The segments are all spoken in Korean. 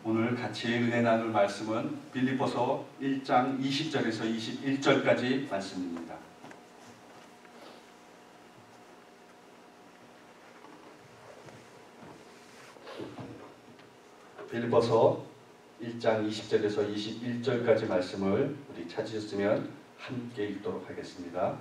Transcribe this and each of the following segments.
오늘 같이 은혜 나눌 말씀은 빌립보서 1장 20절에서 21절까지 말씀입니다. 빌립보서 1장 20절에서 21절까지 말씀을 우리 찾으셨으면 함께 읽도록 하겠습니다.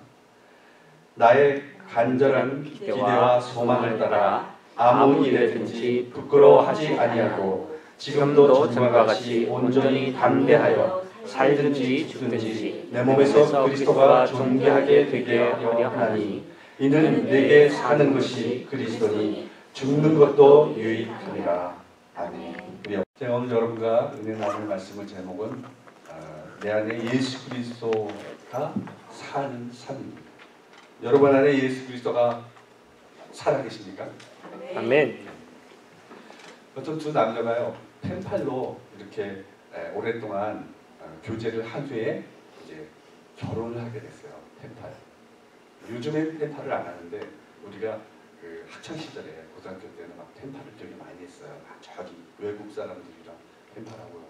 나의 간절한 기대와 소망을 따라 아무 일에든지 부끄러워하지 아니하고 지금도 전과 같이 온전히 담대하여 살든지 죽든지 내 몸에서 그리스도가 존귀하게 되게 하려 하니 이는 내게 사는 것이 그리스도니 죽는 것도 유익하니라. 아멘. 제가 오늘 여러분과 은혜 나눌 말씀의 제목은 내 안에 예수 그리스도가 사는 삶입니다. 여러분 안에 예수 그리스도가 살아계십니까? 아멘. 어떤 두 남녀가요 펜팔로 이렇게 오랫동안 교제를 한 후에 이제 결혼을 하게 됐어요. 펜팔. 요즘엔 펜팔을 안 하는데 우리가 그 학창 시절에 고등학교 때는 막 펜팔을 되게 많이 했어요. 저기 외국 사람들이랑 펜팔하고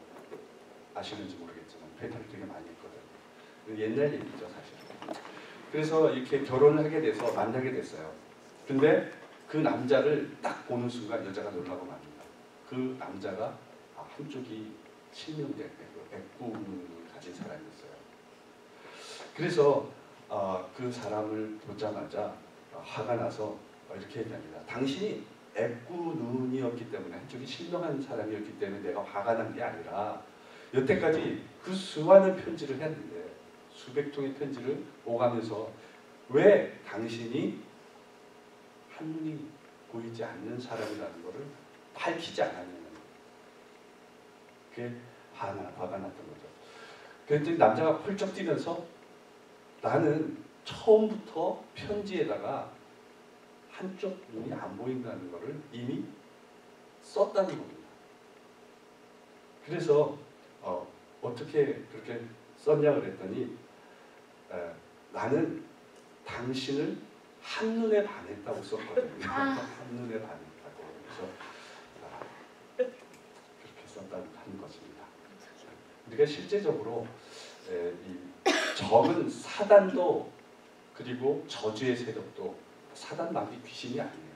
아시는지 모르겠지만 펜팔을 되게 많이 했거든요. 옛날 얘기죠 사실. 그래서 이렇게 결혼을 하게 돼서 만나게 됐어요. 근데 그 남자를 딱 보는 순간 여자가 놀라고 맙니다. 그 남자가 한쪽이 실명된 애꾸눈을 가진 사람이었어요. 그래서 그 사람을 보자마자 화가 나서 이렇게 얘기합니다. 당신이 애꾸눈이었기 때문에 한쪽이 실명한 사람이었기 때문에 내가 화가 난 게 아니라 여태까지 그 수많은 편지를 했는데 수백 통의 편지를 오가면서 왜 당신이 한눈이 보이지 않는 사람이라는 것을 밝히지 않았느냐. 그게 화가 났던 거죠. 그랬더니 남자가 훌쩍 뛰면서 나는 처음부터 편지에다가 한쪽 눈이 안 보인다는 것을 이미 썼다는 겁니다. 그래서 어떻게 그렇게 썼냐 그랬더니 나는 당신을 한눈에 반했다고 썼거든요. 한눈에 반했다고. 그래서 그렇게 썼다는 것입니다. 우리가 실제적으로 이 적은 사단도 그리고 저주의 세력도 사단 마귀 귀신이 아니에요.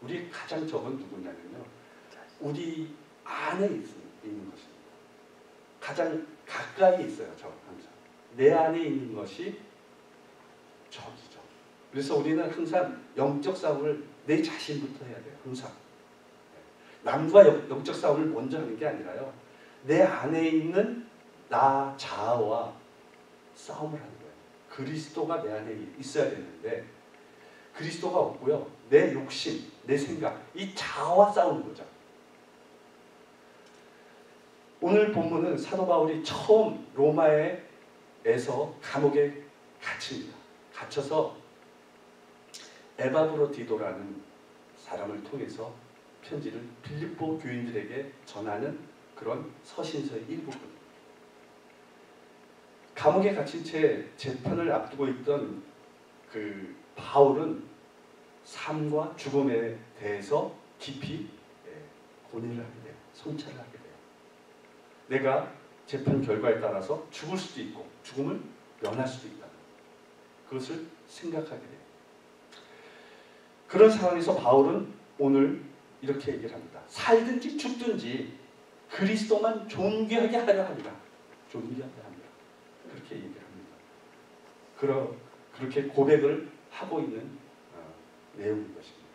우리 가장 적은 누구냐면요. 우리 안에 있는 것입니다. 가장 가까이 있어요. 저 항상. 내 안에 있는 것이 적이죠. 그래서 우리는 항상 영적 싸움을 내 자신부터 해야 돼요. 항상. 남과 영적 싸움을 먼저 하는 게 아니라요. 내 안에 있는 나 자아와 싸움을 하는 거예요. 그리스도가 내 안에 있어야 되는데 그리스도가 없고요. 내 욕심, 내 생각, 이 자아와 싸우는 거죠. 오늘 본문은 사도 바울이 처음 로마에서 감옥에 갇힙니다. 갇혀서 에바브로디도라는 사람을 통해서 편지를 빌립보 교인들에게 전하는 그런 서신서의 일부분. 감옥에 갇힌 채 재판을 앞두고 있던 그 바울은 삶과 죽음에 대해서 깊이 고민을 하게 돼요. 성찰을 하게 돼요. 내가 재판 결과에 따라서 죽을 수도 있고 죽음을 면할 수도 있다. 그것을 생각하게 돼요. 그런 상황에서 바울은 오늘 이렇게 얘기를 합니다. 살든지 죽든지 그리스도만 존귀하게 하려 합니다. 존귀하게 합니다. 그렇게 얘기를 합니다. 그렇게 고백을 하고 있는 내용인 것입니다.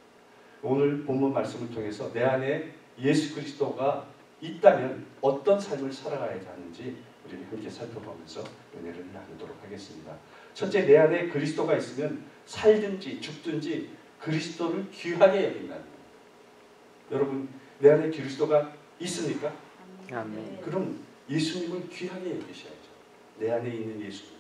오늘 본문 말씀을 통해서 내 안에 예수 그리스도가 있다면 어떤 삶을 살아가야 하는지 우리 함께 살펴보면서 은혜를 나누도록 하겠습니다. 첫째, 내 안에 그리스도가 있으면 살든지 죽든지 그리스도를 귀하게 여긴다는 겁니다. 여러분, 내 안에 그리스도가 있습니까? 아멘. 그럼 예수님을 귀하게 여기셔야죠. 내 안에 있는 예수님.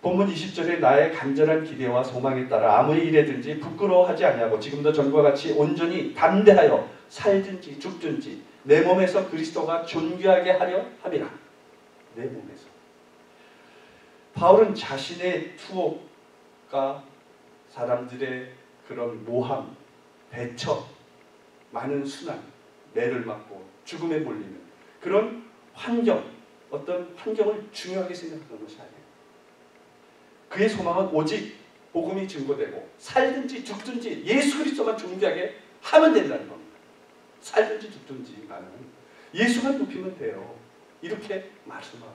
본문 20절에 나의 간절한 기대와 소망에 따라 아무 일에든지 부끄러워하지 아니하고 지금도 전과 같이 온전히 담대하여 살든지 죽든지 내 몸에서 그리스도가 존귀하게 하려 함이라. 내 몸에서. 바울은 자신의 투옥과 사람들의 그런 모함, 배척, 많은 순환, 매를 맞고 죽음에 몰리는 그런 환경, 어떤 환경을 중요하게 생각하는 것이 아니에요. 그의 소망은 오직 복음이 증거되고 살든지 죽든지 예수 그리스도만 존귀하게 하면 된다는 겁니다. 살든지 죽든지 나는 예수만 높이면 돼요. 이렇게 말씀하고,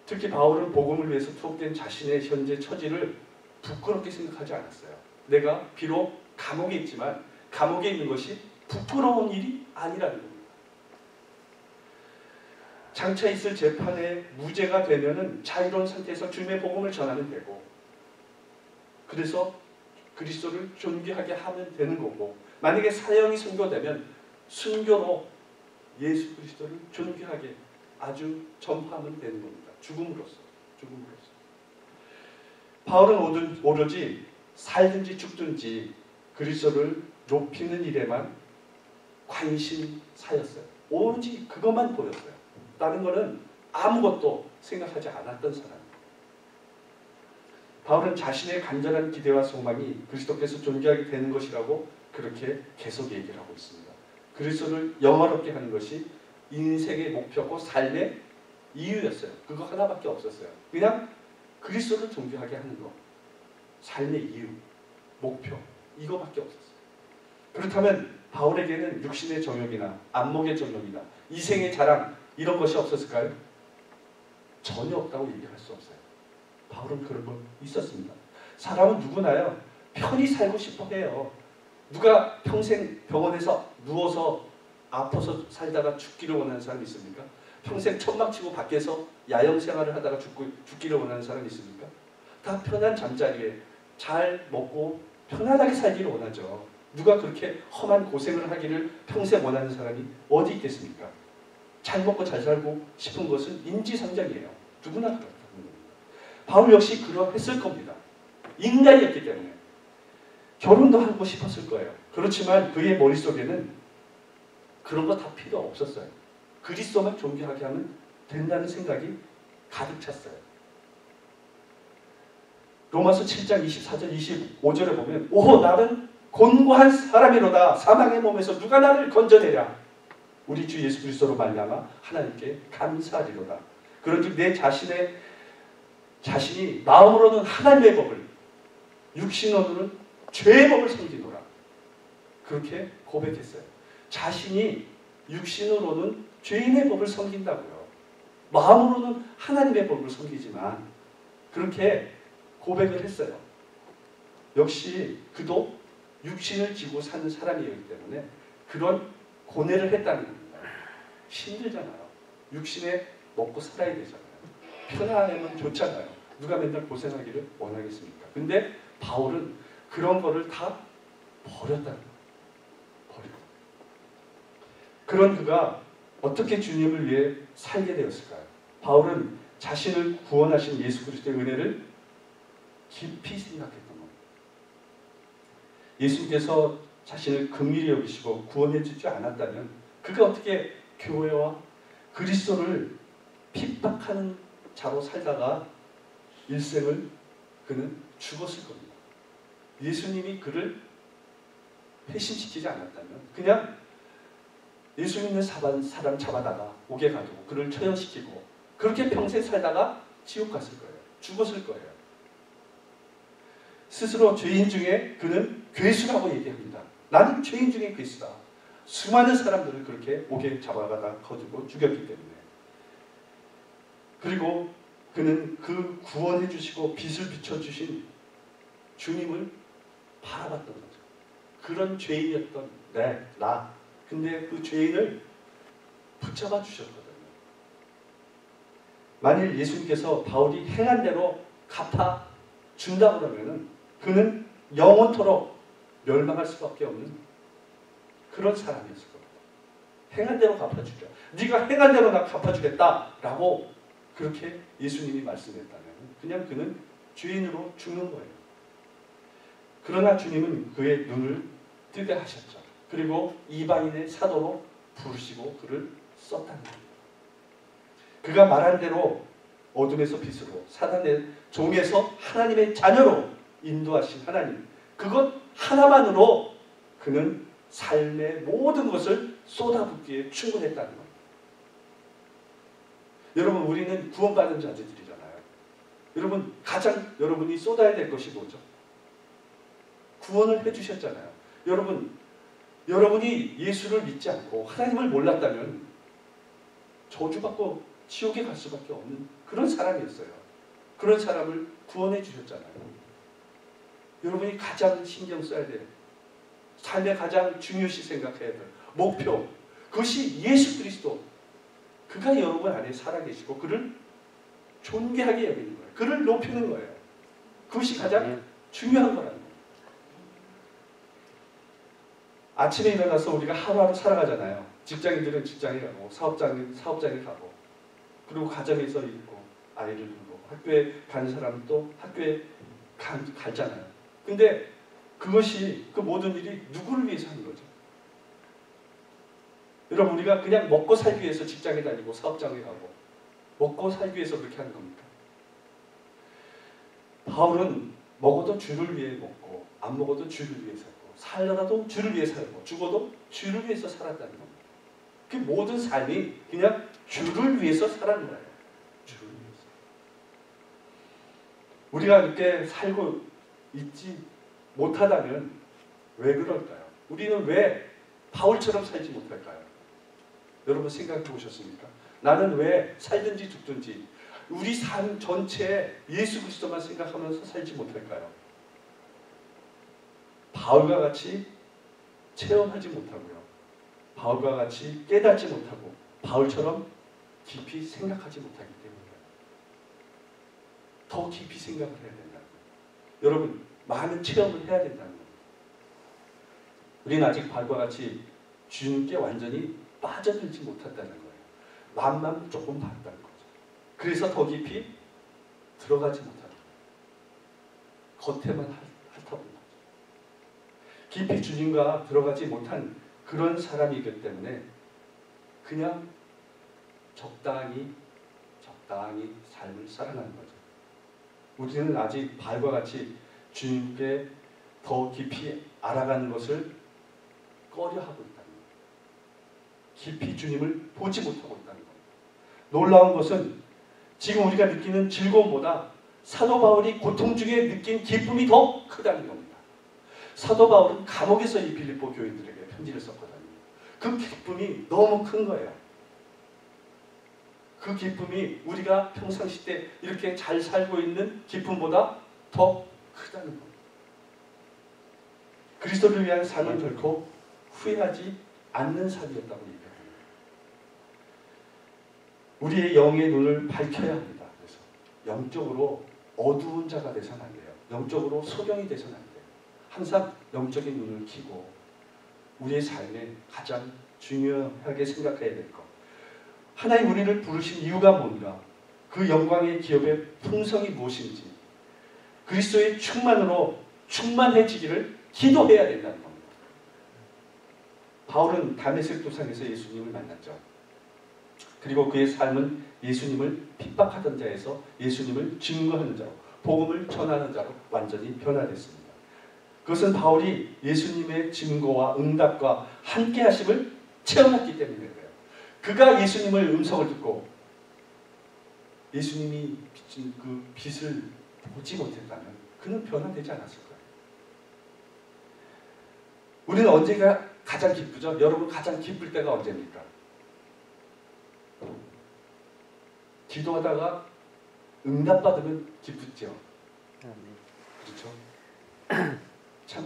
특히 바울은 복음을 위해서 투옥된 자신의 현재 처지를 부끄럽게 생각하지 않았어요. 내가 비록 감옥에 있지만 감옥에 있는 것이 부끄러운 일이 아니라는 겁니다. 장차 있을 재판에 무죄가 되면은 자유로운 상태에서 주님의 복음을 전하면 되고, 그래서 그리스도를 존귀하게 하면 되는 거고, 만약에 사형이 선고되면 순교로 예수 그리스도를 존귀하게 아주 전파하면 되는 겁니다. 죽음으로써. 바울은 오로지 살든지 죽든지 그리스도를 높이는 일에만 관심사였어요. 오로지 그것만 보였어요. 다른 거는 아무것도 생각하지 않았던 사람이에요. 바울은 자신의 간절한 기대와 소망이 그리스도께서 존귀하게 되는 것이라고 그렇게 계속 얘기를 하고 있습니다. 그리스도를 영화롭게 하는 것이 인생의 목표고 삶의 이유였어요. 그거 하나밖에 없었어요. 그냥 그리스도를 존귀하게 하는 것. 삶의 이유, 목표, 이거밖에 없었어요. 그렇다면 바울에게는 육신의 정욕이나 안목의 정욕이나 이생의 자랑 이런 것이 없었을까요? 전혀 없다고 얘기할 수 없어요. 바울은 그런 거 있었습니다. 사람은 누구나요, 편히 살고 싶어 해요. 누가 평생 병원에서 누워서 아파서 살다가 죽기를 원하는 사람이 있습니까? 평생 천막치고 밖에서 야영 생활을 하다가 죽기를 원하는 사람이 있습니까? 다 편한 잠자리에 잘 먹고 편안하게 살기를 원하죠. 누가 그렇게 험한 고생을 하기를 평생 원하는 사람이 어디 있겠습니까? 잘 먹고 잘 살고 싶은 것은 인지상정이에요. 누구나 그렇다는 겁니다. 바울 역시 그러했을 겁니다. 인간이었기 때문에. 결혼도 하고 싶었을 거예요. 그렇지만 그의 머릿속에는 그런 거 다 필요 없었어요. 그리스도만 존귀하게 하면 된다는 생각이 가득 찼어요. 로마서 7장 24절 25절에 보면 오호 나는 곤고한 사람이로다. 사망의 몸에서 누가 나를 건져내랴. 우리 주 예수 그리스도로 말미암아 하나님께 감사하리로다. 그런즉 내 자신이 마음으로는 하나님의 법을, 육신으로는 죄의 법을 섬기노라. 그렇게 고백했어요. 자신이 육신으로는 죄인의 법을 섬긴다고요. 마음으로는 하나님의 법을 섬기지만 그렇게 고백을 했어요. 역시 그도 육신을 지고 사는 사람이었기 때문에 그런 고뇌를 했다는 겁니다. 힘들잖아요. 육신에 먹고 살아야 되잖아요. 편안하면 좋잖아요. 누가 맨날 고생하기를 원하겠습니까? 근데 바울은 그런 거를 다 버렸다는 거예요. 버리고. 그런 그가 어떻게 주님을 위해 살게 되었을까요? 바울은 자신을 구원하신 예수 그리스도의 은혜를 깊이 생각했던 겁니다. 예수님께서 자신을 긍휼히 여기시고 구원해 주지 않았다면 그가 어떻게 교회와 그리스도를 핍박하는 자로 살다가 일생을 그는 죽었을 겁니다. 예수님이 그를 회심시키지 않았다면 그냥 예수 믿는 사람 잡아다가 옥에 가두고 그를 처형시키고 그렇게 평생 살다가 지옥 갔을 거예요. 죽었을 거예요. 스스로 죄인 중에 그는 괴수라고 얘기합니다. 나는 죄인 중에 괴수다. 수많은 사람들을 그렇게 옥에 잡아가다 거두고 죽였기 때문에. 그리고 그는 그 구원해 주시고 빛을 비춰주신 주님을 바라봤던 거죠. 그런 죄인이었던 나. 근데 그 죄인을 붙잡아 주셨거든요. 만일 예수님께서 바울이 행한 대로 갚아 준다 그러면은 그는 영원토록 멸망할 수밖에 없는 그런 사람이었을 겁니다. 행한 대로 갚아주자. 네가 행한 대로 나 갚아주겠다라고 그렇게 예수님이 말씀했다면 그냥 그는 죄인으로 죽는 거예요. 그러나 주님은 그의 눈을 뜨게 하셨죠. 그리고 이방인의 사도로 부르시고 그를 썼다는 겁니다. 그가 말한 대로 어둠에서 빛으로 사단의 종에서 하나님의 자녀로 인도하신 하나님, 그것 하나만으로 그는 삶의 모든 것을 쏟아붓기에 충분했다는 겁니다. 여러분, 우리는 구원받은 자들이잖아요. 여러분, 가장 여러분이 쏟아야 될 것이 뭐죠? 구원을 해주셨잖아요. 여러분이 예수를 믿지 않고 하나님을 몰랐다면 저주받고 지옥에 갈 수밖에 없는 그런 사람이었어요. 그런 사람을 구원해 주셨잖아요. 여러분이 가장 신경 써야 돼요. 삶의 가장 중요시 생각해야 돼요. 목표, 그것이 예수 그리스도. 그가 여러분 안에 살아계시고 그를 존귀하게 여기는 거예요. 그를 높이는 거예요. 그것이 가장 중요한 거라는 거예요. 아침에 일어나서 우리가 하루하루 살아가잖아요. 직장인들은 직장에 가고 사업장에 가고 그리고 가정에서 있고 아이를 두고 학교에 가는 사람은 또 학교에 가잖아요. 근데 그것이 그 모든 일이 누구를 위해서 하는 거죠? 여러분, 우리가 그냥 먹고 살기 위해서 직장에 다니고 사업장에 가고 먹고 살기 위해서 그렇게 하는 겁니까? 바울은 먹어도 주를 위해 먹고 안 먹어도 주를 위해 살고 살더라도 주를 위해 살고 죽어도 주를 위해서 살았다는 겁니다. 그 모든 삶이 그냥 주를 위해서 살아는 거예요. 주를 위해서. 우리가 이렇게 살고 있지 못하다면 왜 그럴까요? 우리는 왜 바울처럼 살지 못할까요? 여러분 생각해 보셨습니까? 나는 왜 살든지 죽든지 우리 삶 전체에 예수 그리스도만 생각하면서 살지 못할까요? 바울과 같이 체험하지 못하고요. 바울과 같이 깨닫지 못하고 바울처럼 깊이 생각하지 못하기 때문이에요. 더 깊이 생각을 해야 된다는 거예요. 여러분, 많은 체험을 해야 된다는 겁니다. 우리는 아직 바울과 같이 주님께 완전히 빠져들지 못했다는 거예요. 맛만 조금 봤다는 거죠. 그래서 더 깊이 들어가지 못하는 거예요. 겉에만 핥아본 거죠. 깊이 주님과 들어가지 못한 그런 사람이기 때문에 그냥 적당히 삶을 살아가는 거죠. 우리는 아직 바울과 같이 주님께 더 깊이 알아가는 것을 꺼려하고 있다는 거예요. 깊이 주님을 보지 못하고 있다는 겁니다. 놀라운 것은 지금 우리가 느끼는 즐거움보다 사도 바울이 고통 중에 느낀 기쁨이 더 크다는 겁니다. 사도 바울은 감옥에서 이 빌립보 교인들에게 편지를 썼거든요. 그 기쁨이 너무 큰 거예요. 그 기쁨이 우리가 평상시 때 이렇게 잘 살고 있는 기쁨보다 더 크다는 겁니다. 그리스도를 위한 삶은 결코 후회하지 않는 삶이었다고 얘기합니다. 우리의 영의 눈을 밝혀야 합니다. 그래서 영적으로 어두운 자가 되서는 안 돼요. 영적으로 소경이 되서는 안 돼요. 항상 영적인 눈을 켜고 우리의 삶에 가장 중요하게 생각해야 될 것. 하나님 우리를 부르신 이유가 뭔가, 그 영광의 기업의 풍성이 무엇인지, 그리스도의 충만으로 충만해지기를 기도해야 된다는 겁니다. 바울은 다메섹 도상에서 예수님을 만났죠. 그리고 그의 삶은 예수님을 핍박하던 자에서 예수님을 증거하는 자로, 복음을 전하는 자로 완전히 변화됐습니다. 그것은 바울이 예수님의 증거와 응답과 함께 하심을 체험했기 때문이에요. 그가 예수님의 음성을 듣고 예수님이 비친 그 빛을 보지 못했다면 그는 변화되지 않았을 거예요. 우리는 언제가 가장 기쁘죠? 여러분 가장 기쁠 때가 언제입니까? 기도하다가 응답받으면 기쁘죠. 그렇죠? 참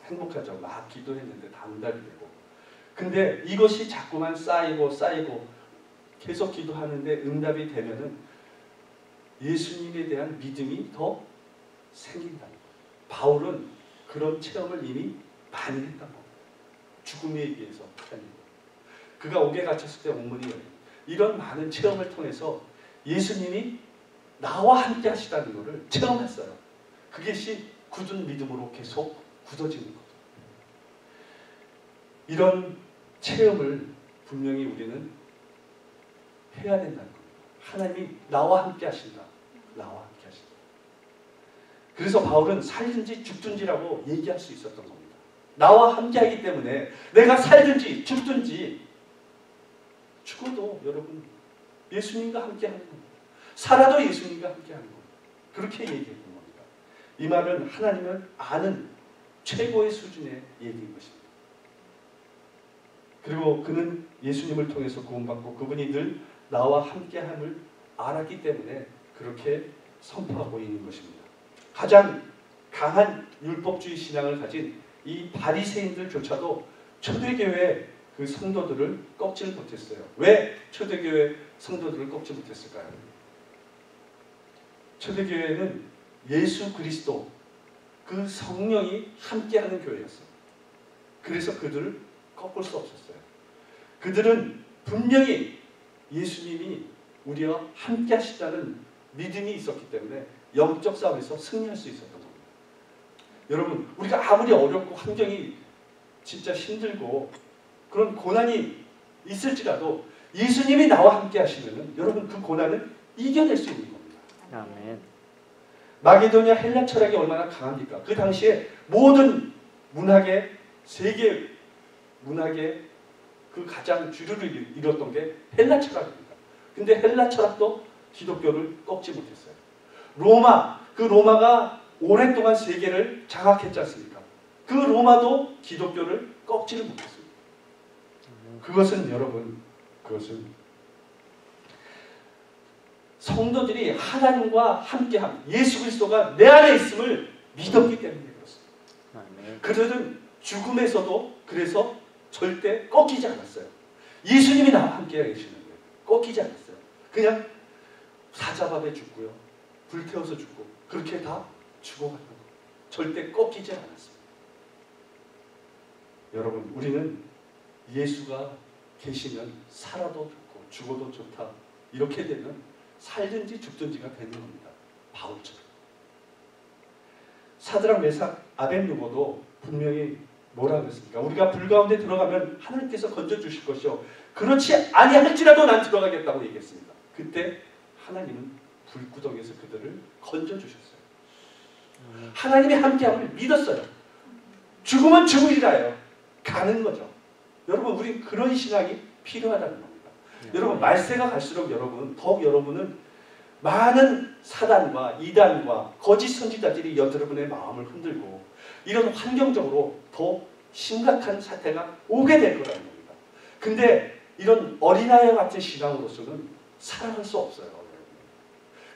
행복하죠. 막 기도했는데 다 응답이 되고. 근데 이것이 자꾸만 쌓이고 계속 기도하는데 응답이 되면은 예수님에 대한 믿음이 더 생긴다는 거예요. 바울은 그런 체험을 이미 많이 했던 겁니다. 죽음에 의해서 그가 옥에 갇혔을 때 옥문이 열리고 이런 많은 체험을 통해서 예수님이 나와 함께 하시다는 것을 체험했어요. 그것이 굳은 믿음으로 계속 굳어지는 거죠. 이런 체험을 분명히 우리는 해야 된다는 겁니다. 하나님이 나와 함께 하신다. 나와 함께 하신다. 그래서 바울은 살든지 죽든지라고 얘기할 수 있었던 겁니다. 나와 함께하기 때문에 내가 살든지 죽든지 죽어도 여러분 예수님과 함께하는 겁니다. 살아도 예수님과 함께하는 겁니다. 그렇게 얘기했던 겁니다. 이 말은 하나님을 아는 최고의 수준의 얘기인 것입니다. 그리고 그는 예수님을 통해서 구원받고 그분이 늘 나와 함께함을 알았기 때문에 그렇게 선포하고 있는 것입니다. 가장 강한 율법주의 신앙을 가진 이 바리새인들조차도 초대교회 그 성도들을 꺾지 못했어요. 왜 초대교회 성도들을 꺾지 못했을까요? 초대교회는 예수 그리스도 그 성령이 함께하는 교회였어요. 그래서 그들을 꺾을 수 없었어요. 그들은 분명히 예수님이 우리와 함께 하시다는 믿음이 있었기 때문에 영적 싸움에서 승리할 수 있었던 겁니다. 여러분, 우리가 아무리 어렵고 환경이 진짜 힘들고 그런 고난이 있을지라도 예수님이 나와 함께 하시면 여러분 그 고난을 이겨낼 수 있는 겁니다. 아멘. 마게도냐 헬라 철학이 얼마나 강합니까? 그 당시에 모든 문학의 세계 문학의 그 가장 주류를 이뤘던 게 헬라 철학입니다. 근데 헬라 철학도 기독교를 꺾지 못했어요. 그 로마가 오랫동안 세계를 장악했지 않습니까? 그 로마도 기독교를 꺾지를 못했습니다. 그것은 여러분, 그것은 성도들이 하나님과 함께함, 예수 그리스도가 내 안에 있음을 믿었기 때문에 그렇습니다. 그들은 죽음에서도 그래서 절대 꺾이지 않았어요. 예수님이 나와 함께 계시는 거예요. 꺾이지 않았어요. 그냥 사자밥에 죽고요. 불태워서 죽고 그렇게 다 죽어가는 거예요. 절대 꺾이지 않았습니다. 여러분, 우리는 예수가 계시면 살아도 좋고 죽어도 좋다. 이렇게 되면 살든지 죽든지가 되는 겁니다. 바울처럼. 사드락 메삭 아벳느고도 분명히 뭐라고 했습니까? 우리가 불 가운데 들어가면 하나님께서 건져주실 것이요 그렇지 아니할지라도 난 들어가겠다고 얘기했습니다. 그때 하나님은 불구덩이에서 그들을 건져주셨어요. 하나님이 함께함을 믿었어요. 죽으면 죽으리라요. 가는 거죠. 여러분, 우리 그런 신앙이 필요하다는 겁니다. 여러분, 말세가 갈수록 더욱 여러분은 많은 사단과 이단과 거짓 선지자들이 여러분의 마음을 흔들고 이런 환경적으로 더 심각한 사태가 오게 될 거라는 겁니다. 근데 이런 어린아이 같은 신앙으로서는 살아갈 수 없어요.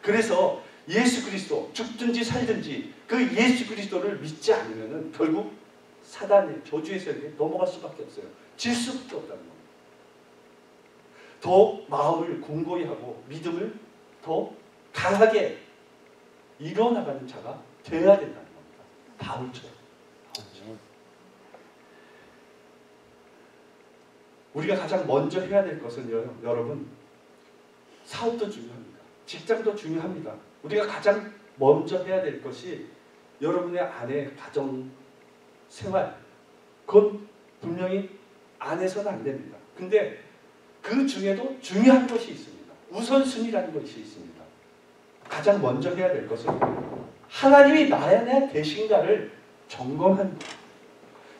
그래서 예수 그리스도, 죽든지 살든지 그 예수 그리스도를 믿지 않으면 결국 사단의 저주의 세력에 넘어갈 수밖에 없어요. 질 수밖에 없다는 겁니다. 더 마음을 공고히 하고 믿음을 더 강하게 이뤄나가는 자가 되어야 된다는 겁니다. 바울처럼. 우리가 가장 먼저 해야 될 것은 여러분, 사업도 중요합니다. 직장도 중요합니다. 우리가 가장 먼저 해야 될 것이 여러분의 아내 가정 생활, 그건 분명히 안 해서는 안 됩니다. 근데 그 중에도 중요한 것이 있습니다. 우선순위라는 것이 있습니다. 가장 먼저 해야 될 것은 하나님이 나에 대한 계신가를 점검하는 겁니다.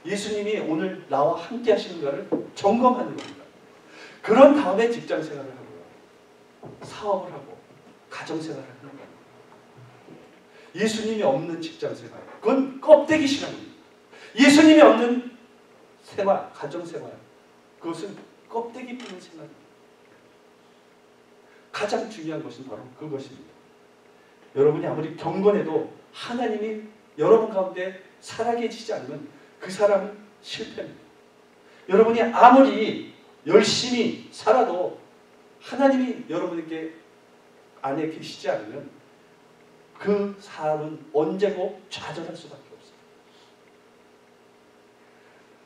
예수님이 오늘 나와 함께 하시는가를 점검하는 겁니다. 그런 다음에 직장 생활을 하고요. 사업을 하고 가정 생활을 하는 겁니다. 예수님이 없는 직장 생활, 그건 껍데기 신앙입니다. 예수님이 없는 생활, 가정 생활, 그것은 껍데기 뿌는 생활입니다. 가장 중요한 것은 바로 그것입니다. 여러분이 아무리 경건해도 하나님이 여러분 가운데 살아계시지 않으면 그 사람은 실패입니다. 여러분이 아무리 열심히 살아도 하나님이 여러분에게 안에 계시지 않으면 그 사람은 언제고 좌절할 수밖에 없어요.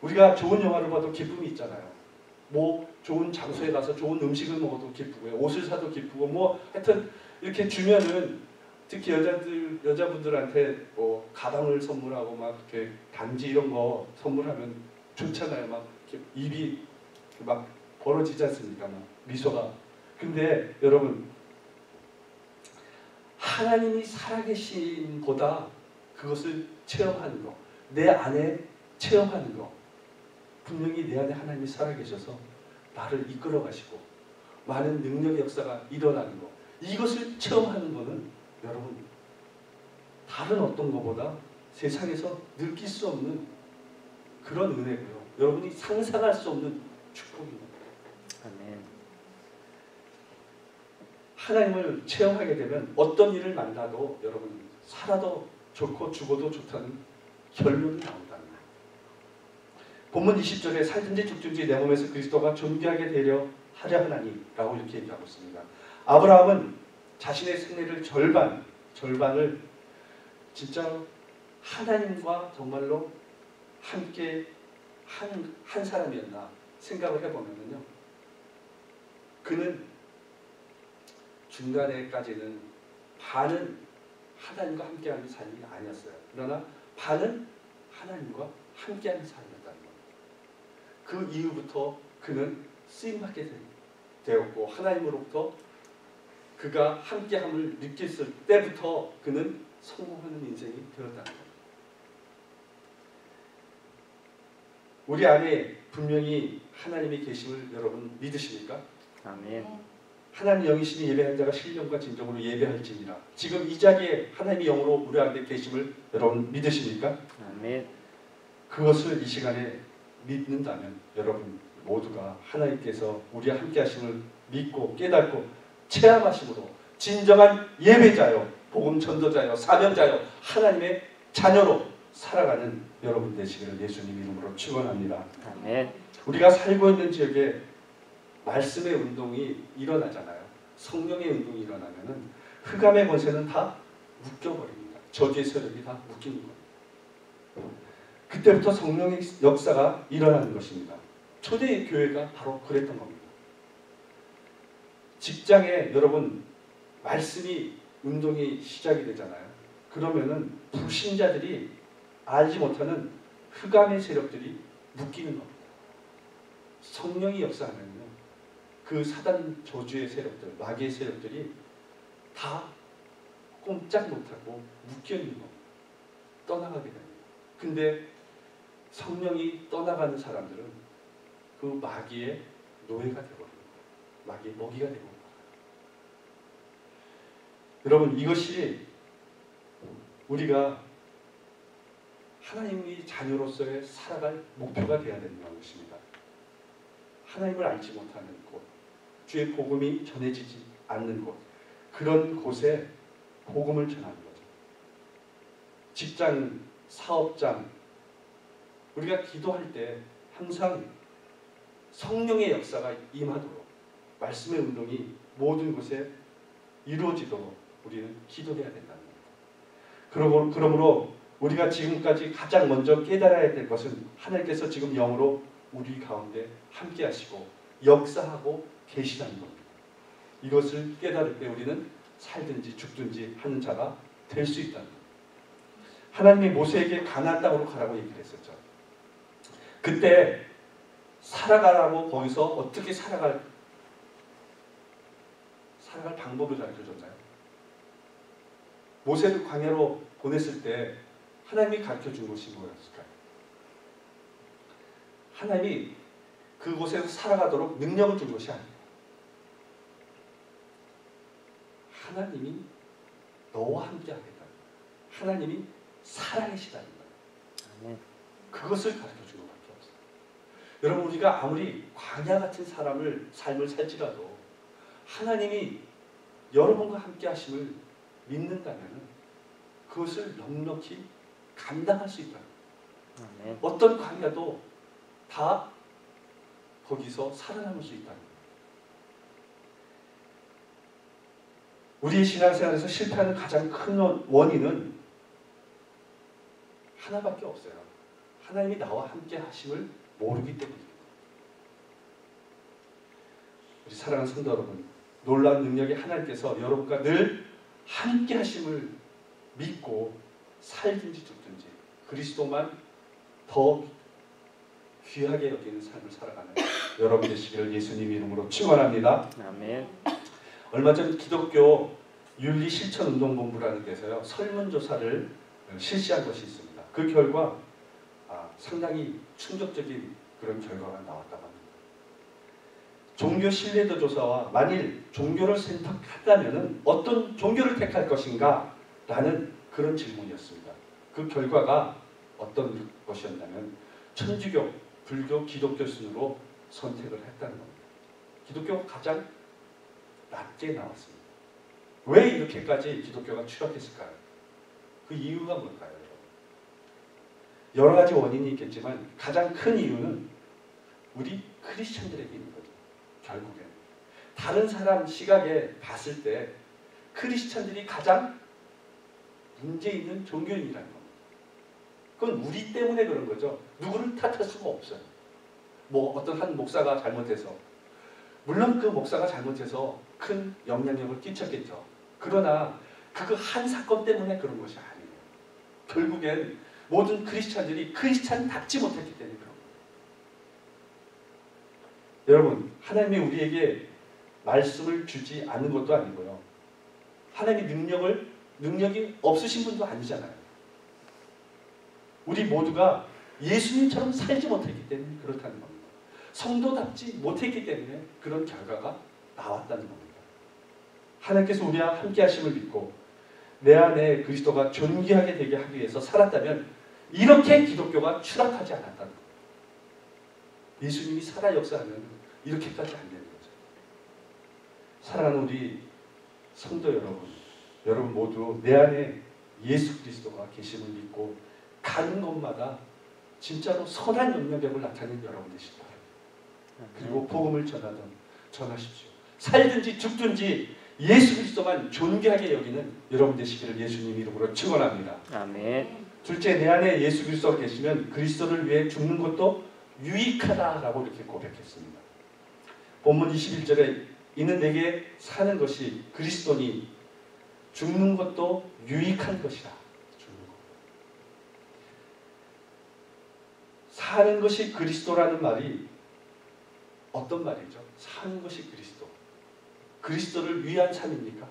우리가 좋은 영화를 봐도 기쁨이 있잖아요. 뭐 좋은 장소에 가서 좋은 음식을 먹어도 기쁘고요. 옷을 사도 기쁘고 뭐 하여튼 이렇게 주면은 특히 여자분들한테 뭐 가방을 선물하고 막 이렇게 단지 이런 거 선물하면 좋잖아요. 막 입이 막 벌어지지 않습니까? 막 미소가. 근데 여러분, 하나님이 살아계신 보다 그것을 체험하는 거, 내 안에 체험하는 거. 분명히 내 안에 하나님이 살아계셔서 나를 이끌어 가시고 많은 능력의 역사가 일어나는 거. 이것을 체험하는 거는 여러분 다른 어떤 것보다 세상에서 느낄 수 없는 그런 은혜고요. 여러분이 상상할 수 없는 축복입니다. 아멘. 하나님을 체험하게 되면 어떤 일을 만나도 여러분 살아도 좋고 죽어도 좋다는 결론이 나온다는 거예요. 본문 20절에 살든지 죽든지 내 몸에서 그리스도가 존귀하게 되려 하려 하나니라고 이렇게 얘기하고 있습니다. 아브라함은 자신의 생애를 절반을 진짜 하나님과 정말로 함께 한 사람이었나 생각을 해보면요. 그는 중간에까지는 반은 하나님과 함께하는 삶이 아니었어요. 그러나 반은 하나님과 함께하는 삶이었다는 겁니다. 그 이후부터 그는 쓰임받게 되었고 하나님으로부터 그가 함께함을 느꼈을 때부터 그는 성공하는 인생이 되었다는 겁니다. 우리 안에 분명히 하나님이 계심을 여러분 믿으십니까? 아멘. 하나님 영이시니 예배하는 자가 신령과 진정으로 예배할지니라. 지금 이 자리에 하나님이 영으로 우리 안에 계심을 여러분 믿으십니까? 아멘. 그것을 이 시간에 믿는다면 여러분 모두가 하나님께서 우리와 함께 하심을 믿고 깨닫고 체험하심으로 진정한 예배자요, 복음 전도자요, 사명자요, 하나님의 자녀로 살아가는 여러분 되시기를 예수님 이름으로 축원합니다. 아멘. 우리가 살고 있는 지역에 말씀의 운동이 일어나잖아요. 성령의 운동이 일어나면은 흑암의 권세는 다 묶여버립니다. 저주의 세력이 다 묶이는 겁니다. 그때부터 성령의 역사가 일어나는 것입니다. 초대 교회가 바로 그랬던 겁니다. 직장에 여러분 말씀이 운동이 시작이 되잖아요. 그러면은 불신자들이 알지 못하는 흑암의 세력들이 묶이는 겁니다. 성령이 역사하면요. 그 사단 저주의 세력들, 마귀의 세력들이 다 꼼짝 못하고 묶여있는 겁니다. 떠나가게 됩니다. 근데 성령이 떠나가는 사람들은 그 마귀의 노예가 되거든요. 마귀의 먹이가 되고. 여러분 이것이 우리가 하나님의 자녀로서의 살아갈 목표가 되어야 된다는 것입니다. 하나님을 알지 못하는 곳, 주의 복음이 전해지지 않는 곳, 그런 곳에 복음을 전하는 거죠. 직장, 사업장, 우리가 기도할 때 항상 성령의 역사가 임하도록 말씀의 운동이 모든 곳에 이루어지도록 우리는 기도해야 된다는 겁니다. 그러므로 우리가 지금까지 가장 먼저 깨달아야 될 것은 하나님께서 지금 영으로 우리 가운데 함께 하시고 역사하고 계시다는 겁니다. 이것을 깨달을 때 우리는 살든지 죽든지 하는 자가 될 수 있다는 겁니다. 하나님이 모세에게 가나안 땅으로 가라고 얘기를 했었죠. 그때 살아가라고 거기서 어떻게 살아갈 방법을 가르쳐줬나요? 모세를 광야로 보냈을 때 하나님이 가르쳐준 것이 뭐였을까요? 하나님이 그곳에서 살아가도록 능력을 준 것이 아니에요. 하나님이 너와 함께 하겠다. 하나님이 살아계시다는 거예요. 그것을 가르쳐준 것밖에 없어요. 여러분 우리가 아무리 광야 같은 삶을 살지라도 하나님이 여러분과 함께 하심을 믿는다면 그것을 넉넉히 감당할 수 있다. 어떤 광야도 다 거기서 살아남을 수 있다. 우리의 신앙생활에서 실패하는 가장 큰 원인은 하나밖에 없어요. 하나님이 나와 함께 하심을 모르기 때문입니다. 우리 사랑하는 성도 여러분, 놀라운 능력의 하나님께서 여러분과 늘 함께 하심을 믿고 살든지 죽든지 그리스도만 더 귀하게 여기는 삶을 살아가는 여러분 되시기를 예수님 이름으로 축원합니다. 아멘. 얼마 전 기독교 윤리실천운동본부라는 데서요 설문조사를 실시한 것이 있습니다. 그 결과 상당히 충격적인 그런 결과가 나왔다고 합니다. 종교 신뢰도 조사와 만일 종교를 선택한다면 어떤 종교를 택할 것인가? 라는 그런 질문이었습니다. 그 결과가 어떤 것이었냐면 천주교, 불교, 기독교 순으로 선택을 했다는 겁니다. 기독교가 가장 낮게 나왔습니다. 왜 이렇게까지 기독교가 추락했을까요? 그 이유가 뭘까요? 여러 가지 원인이 있겠지만 가장 큰 이유는 우리 크리스천들에게 있는 거죠. 결국엔 다른 사람 시각에 봤을 때 크리스천들이 가장 문제 있는 종교인이라는 겁니다. 그건 우리 때문에 그런 거죠. 누구를 탓할 수가 없어요. 뭐 어떤 한 목사가 잘못해서, 물론 그 목사가 잘못해서 큰 영향력을 끼쳤겠죠. 그러나 그거 한 사건 때문에 그런 것이 아니에요. 결국엔 모든 크리스찬들이 크리스찬답지 못했기 때문에 그런 거예요. 여러분, 하나님이 우리에게 말씀을 주지 않는 것도 아니고요. 하나님의 능력이 없으신 분도 아니잖아요. 우리 모두가 예수님처럼 살지 못했기 때문에 그렇다는 겁니다. 성도답지 못했기 때문에 그런 결과가 나왔다는 겁니다. 하나님께서 우리와 함께 하심을 믿고 내 안에 그리스도가 존귀하게 되게 하기 위해서 살았다면 이렇게 기독교가 추락하지 않았다는 겁니다. 예수님이 살아 역사하면 이렇게까지 안 되는 거죠. 사랑하는 우리 성도 여러분 모두 내 안에 예수 그리스도가 계심을 믿고 가는 곳마다 진짜로 선한 영향력을 나타내는 여러분 되시기 바랍니다. 그리고 복음을 전하십시오. 살든지 죽든지 예수 그리스도만 존귀하게 여기는 여러분 되시기를 예수님 이름으로 축원합니다. 아멘. 둘째, 내 안에 예수 그리스도가 계시면 그리스도를 위해 죽는 것도 유익하다라고 이렇게 고백했습니다. 본문 21절에 이는 내게 사는 것이 그리스도니 죽는 것도 유익한 것이라. 죽는 것. 사는 것이 그리스도라는 말이 어떤 말이죠? 사는 것이 그리스도. 그리스도를 위한 삶입니까?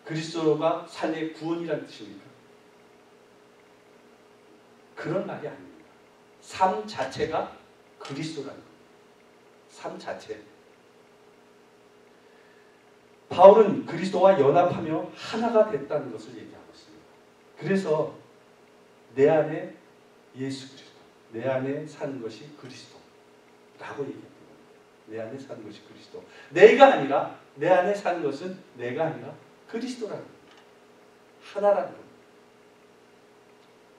그리스도가 삶의 구원이라는 뜻입니까? 그런 말이 아닙니다. 삶 자체가 그리스도라는 겁니다. 삶 자체. 바울은 그리스도와 연합하며 하나가 됐다는 것을 얘기하고 있습니다. 그래서 내 안에 예수 그리스도, 내 안에 사는 것이 그리스도라고 얘기합니다. 내 안에 사는 것이 그리스도. 내가 아니라 내 안에 사는 것은 내가 아니라 그리스도라는 겁니다. 하나라는 겁니다.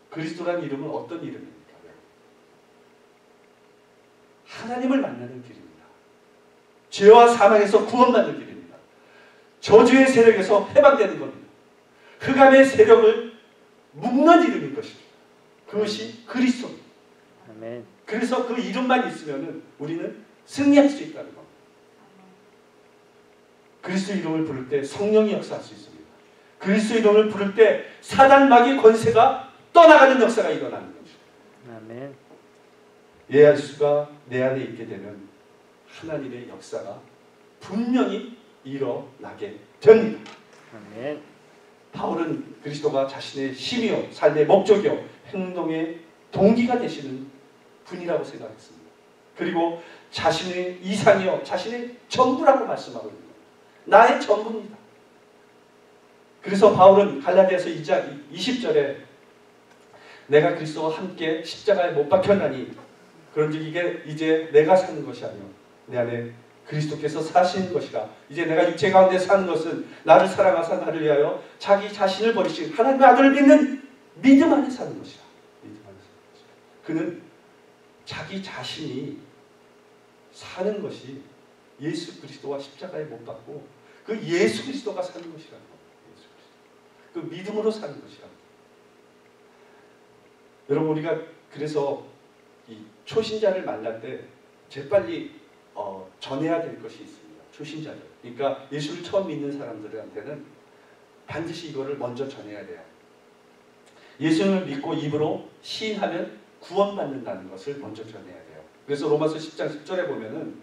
그리스도라는 이름은 어떤 이름입니까? 하나님을 만나는 길입니다. 죄와 사망에서 구원받는 길입니다. 저주의 세력에서 해방되는 겁니다. 흑암의 세력을 묶는 이름인 것입니다. 그것이 그리스도입니다. 아멘. 그래서 그 이름만 있으면 우리는 승리할 수 있다는 겁니다. 그리스도 이름을 부를 때 성령이 역사할 수 있습니다. 그리스도 이름을 부를 때 사단 마귀의 권세가 떠나가는 역사가 일어나는 것입니다. 아멘. 예수가 내 안에 있게 되면 하나님의 역사가 분명히 일어나게 됩니다. 아멘. 바울은 그리스도가 자신의 힘이요, 삶의 목적이요, 행동의 동기가 되시는 분이라고 생각했습니다. 그리고 자신의 이상이요, 자신의 전부라고 말씀하고 있습니다. 나의 전부입니다. 그래서 바울은 갈라디아서 2장 20절에 내가 그리스도와 함께 십자가에 못 박혔나니 그런즉 이게 이제 내가 사는 것이 아니요 내 안에 그리스도께서 사시는 것이라. 이제 내가 육체 가운데 사는 것은 나를 사랑하사 나를 위하여 자기 자신을 버리신 하나님의 아들을 믿는 믿음 안에 사는 것이라. 믿음 안에 사는 것이라. 그는 자기 자신이 사는 것이 예수 그리스도와 십자가에 못 박고 그 예수 그리스도가 사는 것이라는 겁니다. 예수 그리스도. 그 믿음으로 사는 것이라는 겁니다. 여러분 우리가 그래서 이 초신자를 만날 때 재빨리 전해야 될 것이 있습니다. 초신자들. 그러니까 예수를 처음 믿는 사람들한테는 반드시 이거를 먼저 전해야 돼요. 예수를 믿고 입으로 시인하면 구원받는다는 것을 먼저 전해야 돼요. 그래서 로마서 10장 10절에 보면은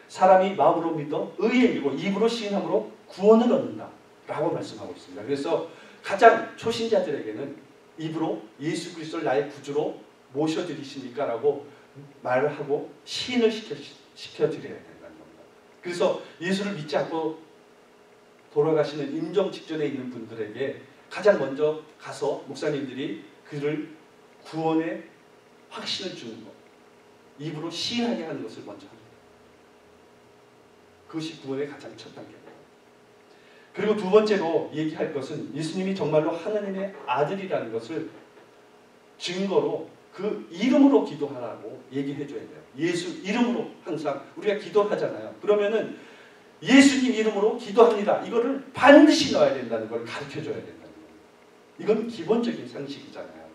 사람이 마음으로 믿어 의에 이르고 입으로 시인함으로 구원을 얻는다 라고 말씀하고 있습니다. 그래서 가장 초신자들에게는 입으로 예수 그리스도를 나의 구주로 모셔드리십니까? 라고 말을 하고 시인을 시켜드려야 된다는 겁니다. 그래서 예수를 믿지 않고 돌아가시는 임종 직전에 있는 분들에게 가장 먼저 가서 목사님들이 그를 구원의 확신을 주는 것, 입으로 시인하게 하는 것을 먼저 합니다. 그것이 구원의 가장 첫 단계입니다. 그리고 두 번째로 얘기할 것은 예수님이 정말로 하나님의 아들이라는 것을 증거로 그 이름으로 기도하라고 얘기해 줘야 돼요. 예수 이름으로 항상 우리가 기도하잖아요. 그러면은 예수님 이름으로 기도합니다. 이거를 반드시 넣어야 된다는 걸 가르쳐 줘야 된다는 거예요. 이건 기본적인 상식이잖아요.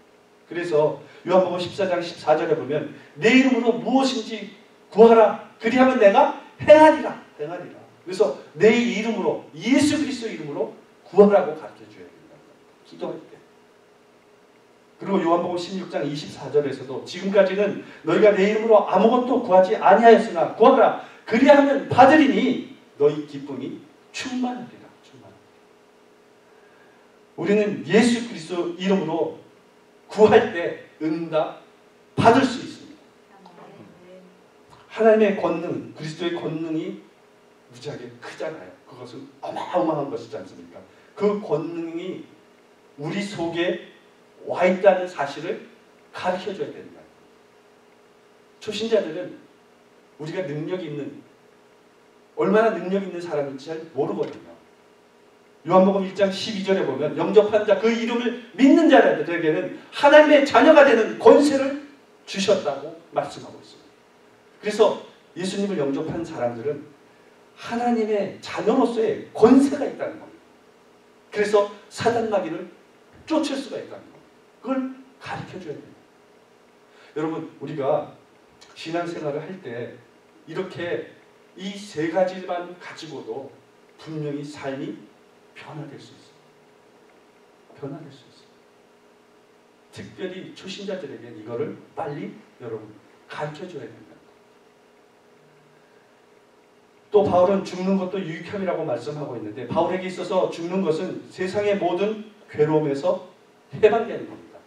그래서 요한복음 14장 14절에 보면 내 이름으로 무엇인지 구하라. 그리하면 내가 행하리라. 그래서 내 이름으로 예수 그리스도 이름으로 구하라고 가르쳐 줘야 된다. 기도할 때. 그리고 요한복음 16장 24절에서도 지금까지는 너희가 내 이름으로 아무것도 구하지 아니하였으나 구하라. 그리하면 받으리니 너희 기쁨이 충만하리라. 우리는 예수 그리스도 이름으로 구할 때 응답 받을 수 있습니다. 하나님의 권능, 그리스도의 권능이 무지하게 크잖아요. 그것은 어마어마한 것이지 않습니까? 그 권능이 우리 속에 와 있다는 사실을 가르쳐줘야 된다. 초신자들은 우리가 능력이 있는, 얼마나 능력 있는 사람인지 잘 모르거든요. 요한복음 1장 12절에 보면 영접한 자 그 이름을 믿는 자들에게는 하나님의 자녀가 되는 권세를 주셨다고 말씀하고 있습니다. 그래서 예수님을 영접한 사람들은 하나님의 자녀로서의 권세가 있다는 겁니다. 그래서 사단 마귀를 쫓을 수가 있다는 겁니다. 그걸 가르쳐줘야 됩니다. 여러분, 우리가 신앙생활을 할 때 이렇게 이 세 가지만 가지고도 분명히 삶이 변화될 수 있어요. 변화될 수 있어요. 특별히 초신자들에게 이거를 빨리 여러분 가르쳐줘야 된다. 또 바울은 죽는 것도 유익함이라고 말씀하고 있는데 바울에게 있어서 죽는 것은 세상의 모든 괴로움에서 해방되는 겁니다.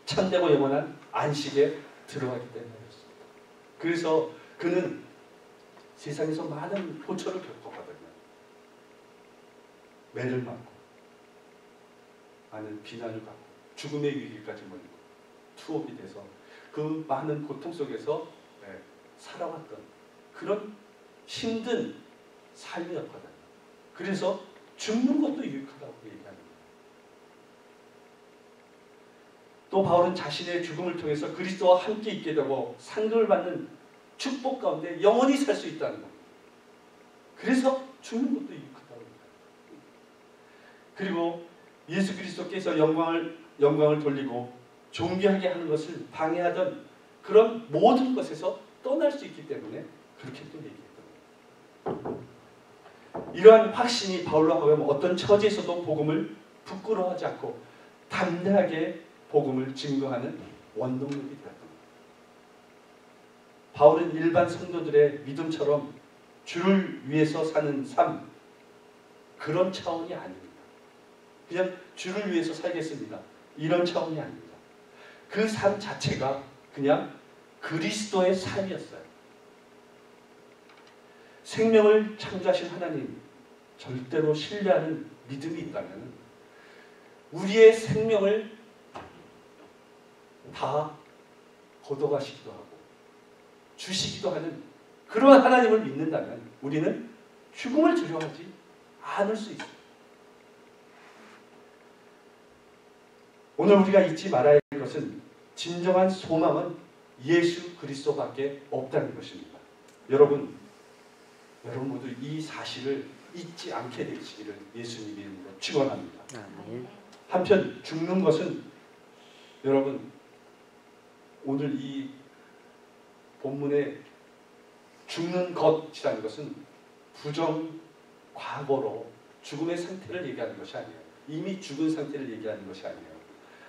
참되고 영원한 안식에 들어가기 때문이었습니다. 그래서 그는 세상에서 많은 고초를 겪었거든요. 매를 맞고 많은 비난을 받고 죽음의 위기까지 몰리고 투옥이 돼서 그 많은 고통 속에서 살아왔던 그런 힘든 삶이었거든요. 그래서 죽는 것도 유익하다고 얘기합니다. 또 바울은 자신의 죽음을 통해서 그리스도와 함께 있게 되고 상급을 받는 축복 가운데 영원히 살 수 있다는 겁니다. 그래서 죽는 것도 유익하다고 합니다. 그리고 예수 그리스도께서 영광을 돌리고 존귀하게 하는 것을 방해하던 그런 모든 것에서 떠날 수 있기 때문에 그렇게 또 얘기했던 겁니다. 이러한 확신이 바울로 하여금 어떤 처지에서도 복음을 부끄러워하지 않고 담대하게 복음을 증거하는 원동력이 되었던 겁니다. 바울은 일반 성도들의 믿음처럼 주를 위해서 사는 삶, 그런 차원이 아닙니다. 그냥 주를 위해서 살겠습니다. 이런 차원이 아닙니다. 그 삶 자체가 그냥 그리스도의 삶이었어요. 생명을 창조하신 하나님 절대로 신뢰하는 믿음이 있다면 우리의 생명을 다 걷어가시기도 하고 주시기도 하는 그런 하나님을 믿는다면 우리는 죽음을 두려워하지 않을 수 있습니다. 오늘 우리가 잊지 말아야 할 것은 진정한 소망은 예수 그리스도밖에 없다는 것입니다. 여러분 모두 이 사실을 잊지 않게 되시기를 예수님 이름으로 축원합니다. 한편 죽는 것은 여러분 오늘 이 본문에 죽는 것이라는 것은 부정 과거로 죽음의 상태를 얘기하는 것이 아니에요. 이미 죽은 상태를 얘기하는 것이 아니에요.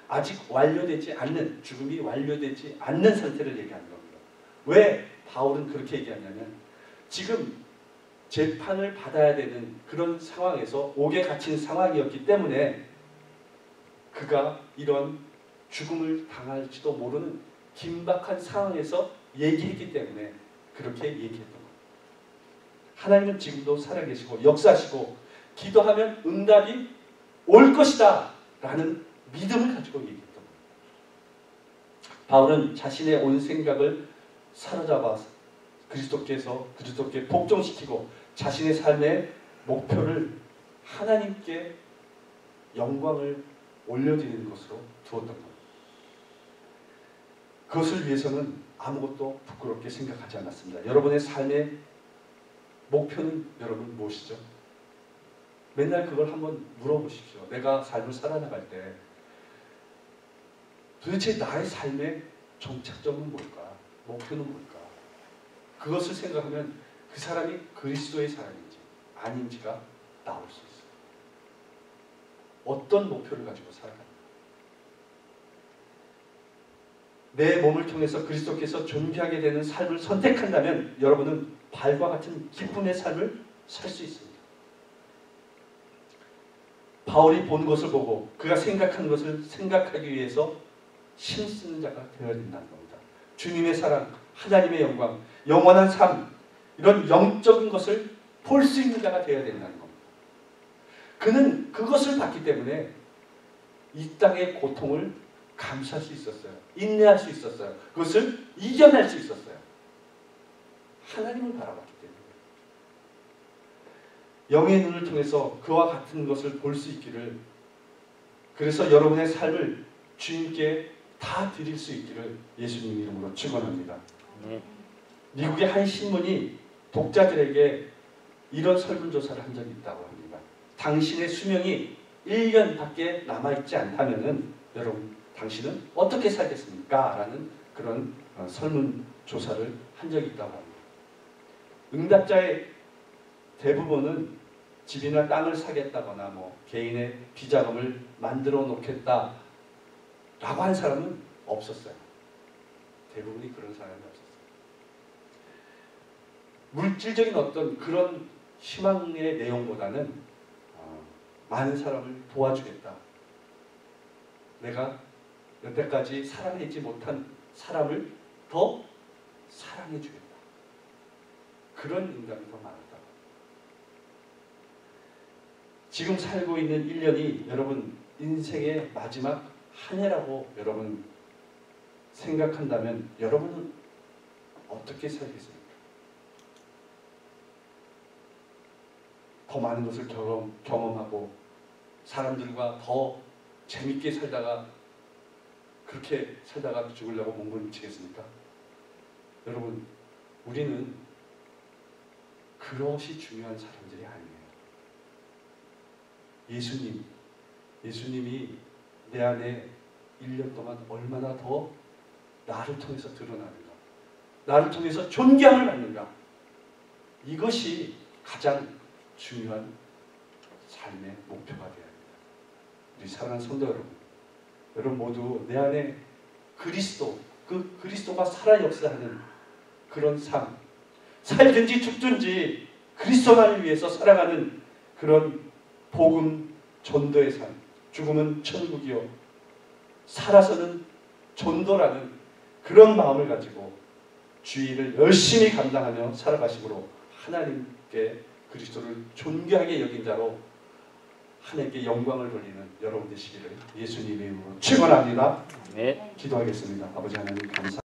아직 완료되지 않는, 죽음이 완료되지 않는 상태를 얘기하는 겁니다. 왜 바울은 그렇게 얘기하냐면 지금 재판을 받아야 되는 그런 상황에서 옥에 갇힌 상황이었기 때문에 그가 이런 죽음을 당할지도 모르는 긴박한 상황에서 얘기했기 때문에 그렇게 얘기했던 겁니다. 하나님은 지금도 살아계시고 역사하시고 기도하면 응답이 올 것이다 라는 믿음을 가지고 얘기했던 겁니다. 바울은 자신의 온 생각을 사로잡아서 그리스도께 복종시키고 자신의 삶의 목표를 하나님께 영광을 올려드리는 것으로 두었던 겁니다. 그것을 위해서는 아무것도 부끄럽게 생각하지 않았습니다. 여러분의 삶의 목표는 여러분 무엇이죠? 맨날 그걸 한번 물어보십시오. 내가 삶을 살아나갈 때 도대체 나의 삶의 정착점은 뭘까? 목표는 뭘까? 그것을 생각하면 그 사람이 그리스도의 사람인지 아닌지가 나올 수 있어요. 어떤 목표를 가지고 살아가는가? 내 몸을 통해서 그리스도께서 존귀하게 되는 삶을 선택한다면 여러분은 발과 같은 기쁨의 삶을 살 수 있습니다. 바울이 본 것을 보고 그가 생각한 것을 생각하기 위해서 힘쓰는 자가 되어야 된다는 겁니다. 주님의 사랑, 하나님의 영광, 영원한 삶, 이런 영적인 것을 볼 수 있는 자가 되어야 된다는 겁니다. 그는 그것을 봤기 때문에 이 땅의 고통을 감수할 수 있었어요. 인내할 수 있었어요. 그것을 이겨낼 수 있었어요. 하나님을 바라봤기 때문에. 영의 눈을 통해서 그와 같은 것을 볼 수 있기를, 그래서 여러분의 삶을 주님께 다 드릴 수 있기를 예수님 이름으로 축원합니다. 네. 미국의 한 신문이 독자들에게 이런 설문조사를 한 적이 있다고 합니다. 당신의 수명이 1년밖에 남아있지 않다면은 여러분 당신은 어떻게 살겠습니까? 라는 그런 설문조사를 한 적이 있다고 합니다. 응답자의 대부분은 집이나 땅을 사겠다거나 뭐 개인의 비자금을 만들어 놓겠다 라고 한 사람은 없었어요. 대부분이 그런 사람이 없었어요. 물질적인 어떤 그런 희망의 내용보다는 많은 사람을 도와주겠다. 내가 여태까지 사랑하지 못한 사람을 더 사랑해 주겠다. 그런 인간이 더 많았다. 지금 살고 있는 1년이 여러분 인생의 마지막 한 해라고 여러분 생각한다면 여러분은 어떻게 살겠습니까? 더 많은 것을 경험하고 사람들과 더 재밌게 살다가 그렇게 살다가 죽으려고 몸부림치겠습니까? 여러분, 우리는 그것이 중요한 사람들이 아니에요. 예수님이 내 안에 1년 동안 얼마나 더 나를 통해서 드러나는가, 나를 통해서 존경을 받는가, 이것이 가장 중요한 삶의 목표가 되어야 합니다. 우리 사랑하는 성도 여러분 모두 내 안에 그리스도, 그 그리스도가 살아 역사하는 그런 삶, 살든지 죽든지 그리스도만을 위해서 살아가는 그런 복음 전도의 삶, 죽음은 천국이요 살아서는 전도라는 그런 마음을 가지고 주의를 열심히 감당하며 살아가심으로 하나님께 그리스도를 존귀하게 여긴 자로 하나님께 영광을 돌리는 여러분 되시기를 예수님의 이름으로 축원합니다. 네. 기도하겠습니다. 아버지 하나님 감사합니다.